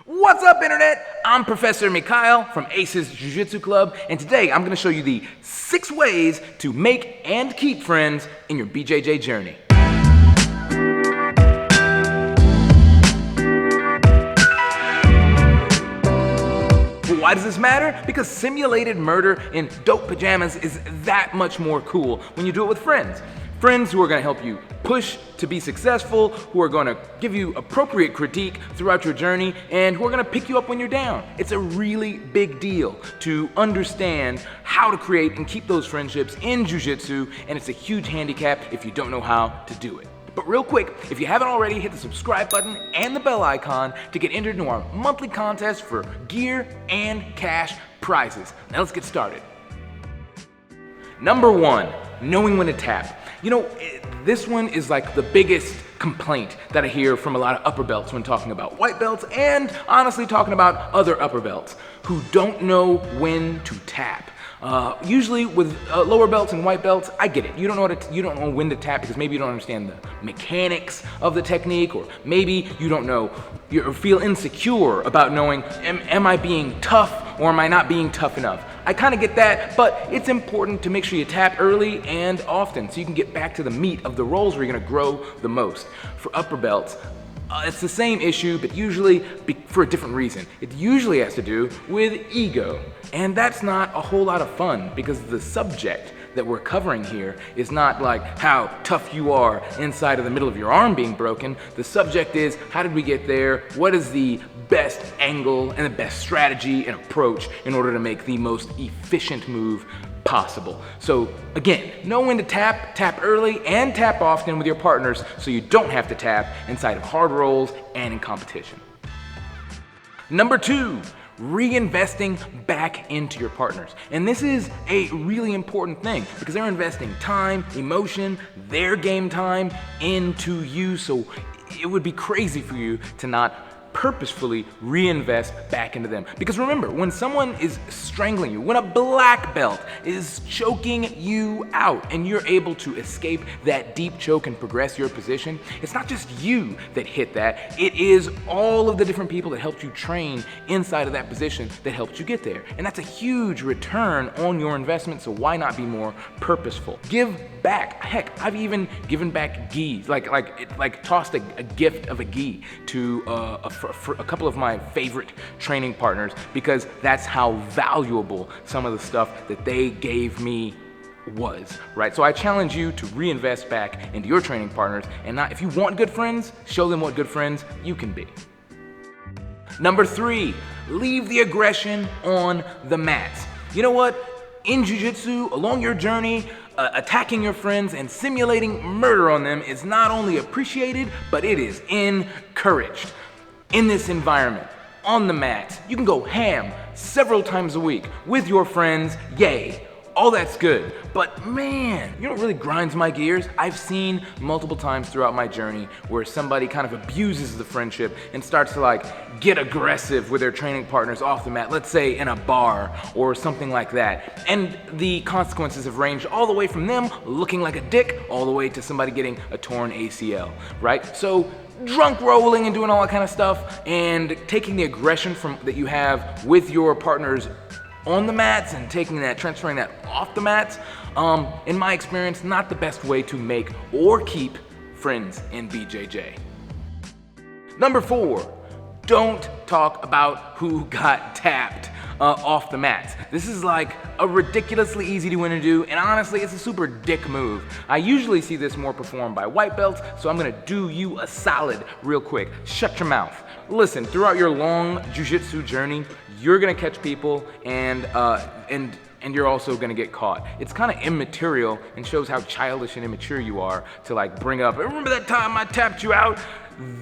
What's up, Internet? I'm Professor Mikal from Aces Jiu Jitsu Club, and today I'm going to show you the 6 ways to make and keep friends in your BJJ journey. Why does this matter? Because simulated murder in dope pajamas is that much more cool when you do it with friends. Friends who are going to help you push to be successful, who are going to give you appropriate critique throughout your journey, and who are going to pick you up when you're down. It's a really big deal to understand how to create and keep those friendships in jiu-jitsu, and it's a huge handicap if you don't know how to do it. But real quick, if you haven't already, hit the subscribe button and the bell icon to get entered into our monthly contest for gear and cash prizes. Now let's get started. Number 1, knowing when to tap. You know, this one is like the biggest complaint that I hear from a lot of upper belts when talking about white belts, and honestly talking about other upper belts who don't know when to tap. Usually with lower belts and white belts, I get it. You don't know when to tap because maybe you don't understand the mechanics of the technique, or maybe you don't know, you feel insecure about knowing, am I being tough or am I not being tough enough? I kind of get that, but it's important to make sure you tap early and often so you can get back to the meat of the rolls where you're gonna grow the most. For upper belts, it's the same issue, but usually for a different reason. It usually has to do with ego, and that's not a whole lot of fun because the subject that we're covering here is not like how tough you are inside of the middle of your arm being broken. The subject is, how did we get there? What is the best angle and the best strategy and approach in order to make the most efficient move possible? So again, know when to tap early and tap often with your partners so you don't have to tap inside of hard rolls and in competition. Number 2, reinvesting back into your partners. And this is a really important thing because they're investing time, emotion, their game time into you, so it would be crazy for you to not purposefully reinvest back into them. Because remember, when someone is strangling you, when a black belt is choking you out and you're able to escape that deep choke and progress your position, it's not just you that hit that, it is all of the different people that helped you train inside of that position that helped you get there. And that's a huge return on your investment, so why not be more purposeful? Give back. Heck, I've even given back gis, like tossed a gift of a gi to for a couple of my favorite training partners because that's how valuable some of the stuff that they gave me was, right? So I challenge you to reinvest back into your training partners, and not, if you want good friends, show them what good friends you can be. Number 3, leave the aggression on the mats. You know what? In jiu-jitsu, along your journey, attacking your friends and simulating murder on them is not only appreciated, but it is encouraged. In this environment, on the mat, you can go ham several times a week with your friends, yay. All that's good, but man, you know what really grinds my gears? I've seen multiple times throughout my journey where somebody kind of abuses the friendship and starts to like get aggressive with their training partners off the mat, let's say in a bar or something like that. And the consequences have ranged all the way from them looking like a dick all the way to somebody getting a torn ACL, right? So drunk rolling and doing all that kind of stuff and taking the aggression that you have with your partners on the mats and transferring that off the mats, in my experience, not the best way to make or keep friends in BJJ. Number 4, don't talk about who got tapped off the mats. This is like a ridiculously easy to do, and honestly, it's a super dick move. I usually see this more performed by white belts, so I'm gonna do you a solid real quick. Shut your mouth. Listen, throughout your long jiu-jitsu journey, you're gonna catch people and you're also gonna get caught. It's kind of immaterial and shows how childish and immature you are to like bring up, remember that time I tapped you out?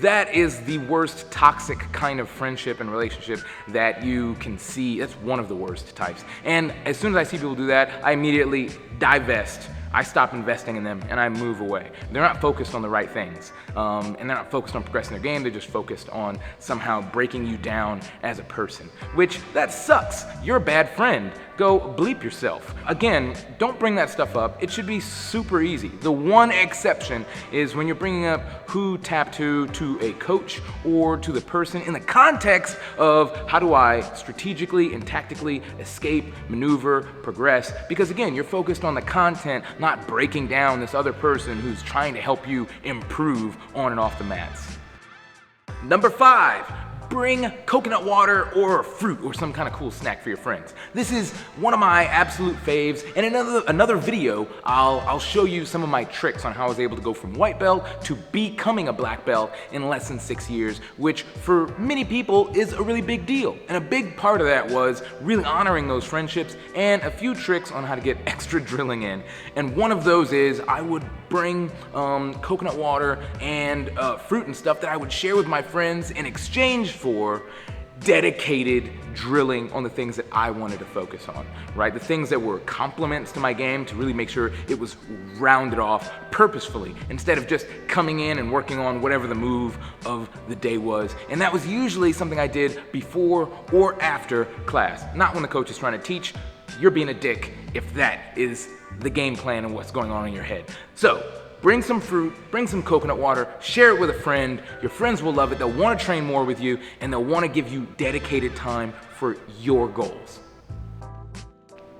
That is the worst toxic kind of friendship and relationship that you can see. That's one of the worst types. And as soon as I see people do that, I immediately divest. I stop investing in them and I move away. They're not focused on the right things. And they're not focused on progressing their game, they're just focused on somehow breaking you down as a person. Which, that sucks. You're a bad friend. go bleep yourself. Again, don't bring that stuff up. It should be super easy. The one exception is when you're bringing up who tapped who to a coach or to the person in the context of how do I strategically and tactically escape, maneuver, progress, because again, you're focused on the content, not breaking down this other person who's trying to help you improve on and off the mats. Number 5, bring coconut water or fruit or some kind of cool snack for your friends. This is one of my absolute faves, and in another video, I'll show you some of my tricks on how I was able to go from white belt to becoming a black belt in less than 6 years, which for many people is a really big deal. And a big part of that was really honoring those friendships and a few tricks on how to get extra drilling in. And one of those is I would bring coconut water and fruit and stuff that I would share with my friends in exchange for dedicated drilling on the things that I wanted to focus on, right? The things that were complements to my game to really make sure it was rounded off purposefully instead of just coming in and working on whatever the move of the day was. And that was usually something I did before or after class, not when the coach is trying to teach. You're being a dick if that is the game plan and what's going on in your head. So bring some fruit, bring some coconut water, share it with a friend. Your friends will love it. They'll want to train more with you, and they'll want to give you dedicated time for your goals.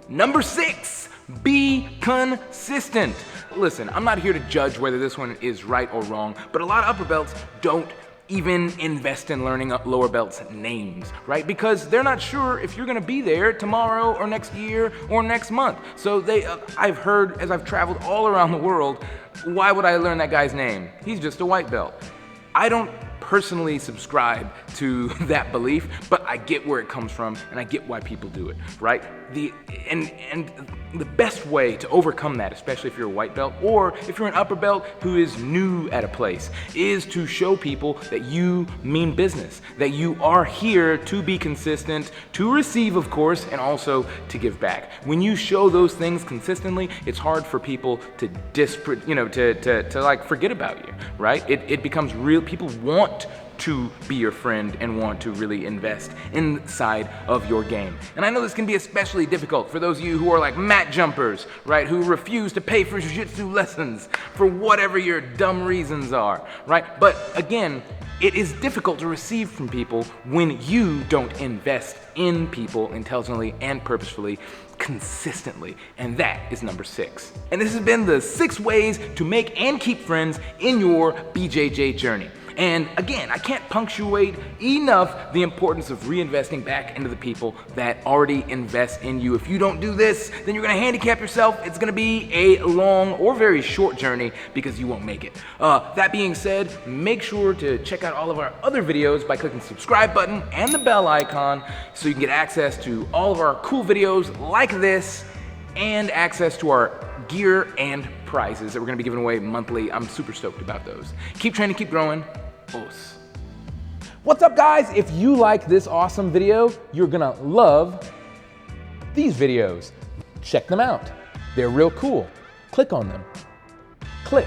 Number 6, be consistent. Listen, I'm not here to judge whether this one is right or wrong, but a lot of upper belts don't even invest in learning lower belts' names, right? Because they're not sure if you're gonna be there tomorrow or next year or next month. So I've heard, as I've traveled all around the world, why would I learn that guy's name? He's just a white belt. I don't personally subscribe to that belief, but I get where it comes from and I get why people do it, right? And the best way to overcome that, especially if you're a white belt or if you're an upper belt who is new at a place, is to show people that you mean business, that you are here to be consistent, to receive, of course, and also to give back. When you show those things consistently, it's hard for people to like forget about you, right? It becomes real. People want to be your friend and want to really invest inside of your game. And I know this can be especially difficult for those of you who are like mat jumpers, right? Who refuse to pay for jiu-jitsu lessons for whatever your dumb reasons are, right? But again, it is difficult to receive from people when you don't invest in people intelligently and purposefully consistently, and that is number 6. And this has been the 6 ways to make and keep friends in your BJJ journey. And again, I can't punctuate enough the importance of reinvesting back into the people that already invest in you. If you don't do this, then you're gonna handicap yourself. It's gonna be a long or very short journey because you won't make it. That being said, make sure to check out all of our other videos by clicking the subscribe button and the bell icon so you can get access to all of our cool videos like this and access to our gear and prizes that we're gonna be giving away monthly. I'm super stoked about those. Keep training, keep growing. Os. What's up, guys? If you like this awesome video, you're gonna love these videos. Check them out. They're real cool. Click on them. Click.